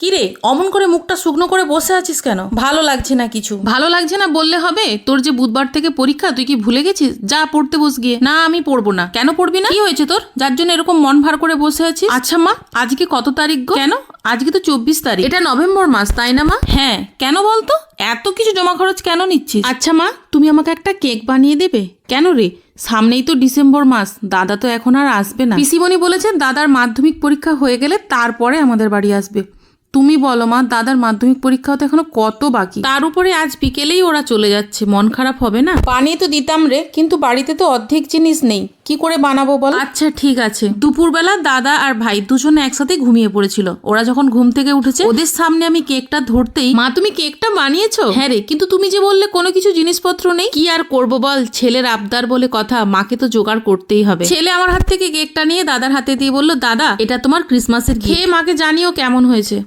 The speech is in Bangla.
কিরে অমন করে মুখটা শুকনো করে বসে আছিস কেন? ভালো লাগছে না কিছু? ভালো লাগছে না বললে হবে? তোর যে বুধবার থেকে পরীক্ষা, তুই কি ভুলে গেছিস? যা পড়তে বস গিয়ে। না আমি পড়বো না। কেন পড়বি না? কি হয়েছে তোর যার জন্য এরকম মন ভার করে বসে আছিস? আচ্ছা মা, আজকে কত তারিখ গো? কেন? আজকে তো 24 তারিখ। এটা নভেম্বর মাস, তাই না মা? হ্যাঁ, কেন বলতো? এত কিছু জমা খরচ কেন নিচ্ছিস? আচ্ছা মা, তুমি আমাকে একটা কেক বানিয়ে দেবে? কেন রে, সামনেই তো ডিসেম্বর মাস, দাদা তো এখন আর আসবে না। পিসিমণি বলেছেন দাদার মাধ্যমিক পরীক্ষা হয়ে গেলে তারপরে আমাদের বাড়ি আসবে। তুমি বলো মা, দাদার মাধ্যমিক পরীক্ষা তো এখনো কত বাকি। তার উপরে আজ বিকেলেই ওরা চলে যাচ্ছে, মন খারাপ হবে না? বানিয়ে তো দিতাম রে, কিন্তু বাড়িতে তো অর্ধেক জিনিস নেই, কি করে বানাবো বল? আচ্ছা ঠিক আছে। দুপুরবেলা দাদা আর ভাই দুজনে একসাথে ঘুমিয়ে পড়েছিল। ওরা যখন ঘুম থেকে উঠেছে ওদের সামনে আমি কেকটা ধরতেই, মা তুমি কেকটা বানিয়েছো? হ্যাঁ রে, কিন্তু তুমি যে বললে কোনো কিছু জিনিসপত্র নেই। কি আর করব বল, ছেলের আবদার বলে কথা, মাকে তো জোগাড় করতেই হবে। ছেলে আমার হাত থেকে কেকটা নিয়ে দাদার হাতে দিয়ে বলল, দাদা এটা তোমার ক্রিসমাসের গিফট। খেয়ে মাকে জানিও কেমন হয়েছে।